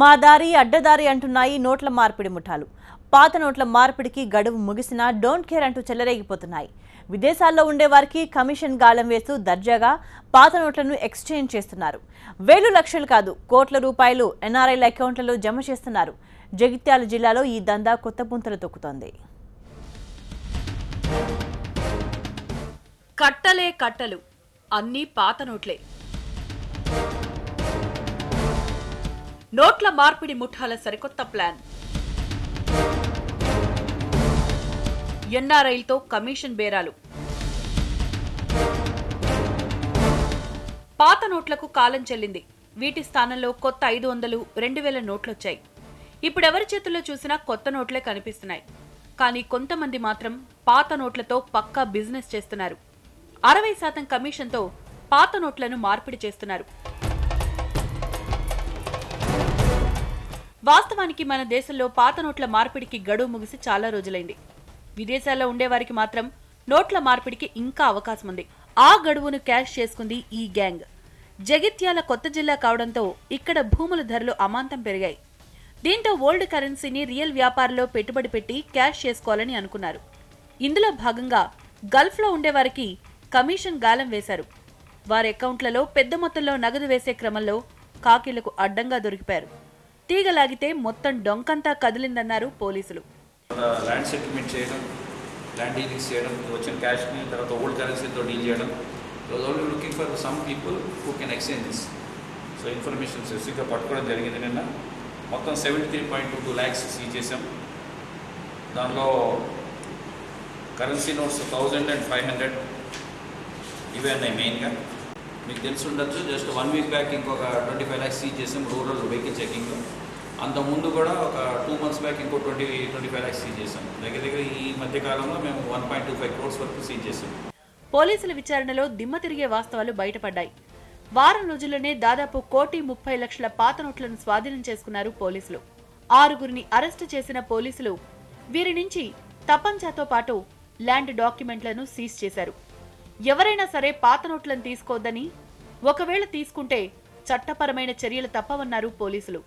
మా దారి అడ్డదారి అంటున్నాయి నోట్ల మార్పిడి ముఠాలు. పాత నోట్ల మార్పిడికి గడువు ముగిసినా డోంట్ కేర్ అంటూ చెలరేగిపోతున్నాయి. విదేశాల్లో ఉండే వారికి కమిషన్ గాలం వేస్తూ దర్జాగా పాత నోట్లను ఎక్స్చేంజ్ చేస్తున్నారు. వేలు లక్షలు కాదు, కోట్ల రూపాయలు ఎన్ఆర్ఐల అకౌంట్లలో జమ చేస్తున్నారు. జగిత్యాల జిల్లాలో ఈ దందా కొత్త పుంతలు తొక్కుతోంది. కట్టలే కట్టలు, అన్నీ పాత నోట్లే. నోట్ల మార్పిడి ముఠాల సరికొత్త ప్లాన్. ఎన్ఆర్ఐలతో కమిషన్ బేరాలు. పాత నోట్లకు కాలం చెల్లింది. వీటి స్థానంలో కొత్త 500, 2000 నోట్లొచ్చాయి. ఇప్పుడెవరి చేతుల్లో చూసినా కొత్త నోట్లే కనిపిస్తున్నాయి. కానీ కొంతమంది మాత్రం పాత నోట్లతో పక్కా బిజినెస్ చేస్తున్నారు. 60% కమిషన్తో పాత నోట్లను మార్పిడి చేస్తున్నారు. వాస్తవానికి మన దేశంలో పాత నోట్ల మార్పిడికి గడువు ముగిసి చాలా రోజులైంది. విదేశాల్లో ఉండేవారికి మాత్రం నోట్ల మార్పిడికి ఇంకా అవకాశం ఉంది. ఆ గడువును క్యాష్ చేసుకుంది ఈ గ్యాంగ్. జగిత్యాల కొత్త జిల్లా కావడంతో ఇక్కడ భూముల ధరలు అమాంతం పెరిగాయి. దీంతో ఓల్డ్ కరెన్సీని రియల్ వ్యాపారంలో పెట్టుబడి పెట్టి క్యాష్ చేసుకోవాలని అనుకున్నారు. ఇందులో భాగంగా గల్ఫ్లో ఉండేవారికి కమిషన్ గాలం వేశారు. వారి అకౌంట్లలో పెద్ద మొత్తంలో నగదు వేసే క్రమంలో కాకీలకు అడ్డంగా దొరికిపారు. తీగలాగితే మొత్తం డొంకంతా కదిలిందన్నారు పోలీసులు. ల్యాండ్ సెటిల్మెంట్ చేయడం, ల్యాండ్ డీలింగ్స్ చేయడం, వచ్చిన క్యాష్ని తర్వాత ఓల్డ్ కరెన్సీతో డీల్ చేయడం. Only looking for some people who can exchange this. So information స్పెసిఫిక్గా పట్టుకోవడం జరిగింది. నిన్న మొత్తం 73.22 lakhs సీజ్ చేసాం. దానిలో కరెన్సీ నోట్స్ 1000 and 500 ఇవే ఉన్నాయి మెయిన్గా. మీకు తెలిసి ఉండొచ్చు, జస్ట్ 1 week బ్యాక్ ఇంకొక 25 lakhs సీజ్ చేసాం రూరల్ వెహికల్ చెకింగ్లో. అంతకుముందు కూడా ఒక 2 months బ్యాక్ ఇంకో 25 lakhs సీజ్ చేసాం. దగ్గర ఈ మధ్యకాలంలో మేము 1.25 crores వరకు సీజ్ చేసాం. పోలీసుల విచారణలో దిమ్మ తిరిగే వాస్తవాలు బయటపడ్డాయి. వారం రోజుల్లోనే దాదాపు 1,30,00,000 పాత నోట్లను స్వాధీనం చేసుకున్నారు పోలీసులు. 6గురిని అరెస్టు చేసిన పోలీసులు వీరి నుంచి తపంచాతో పాటు ల్యాండ్ డాక్యుమెంట్లను సీజ్ చేశారు. ఎవరైనా సరే పాత నోట్లను తీసుకోవద్దని, ఒకవేళ తీసుకుంటే చట్టపరమైన చర్యలు తప్పవన్నారు పోలీసులు.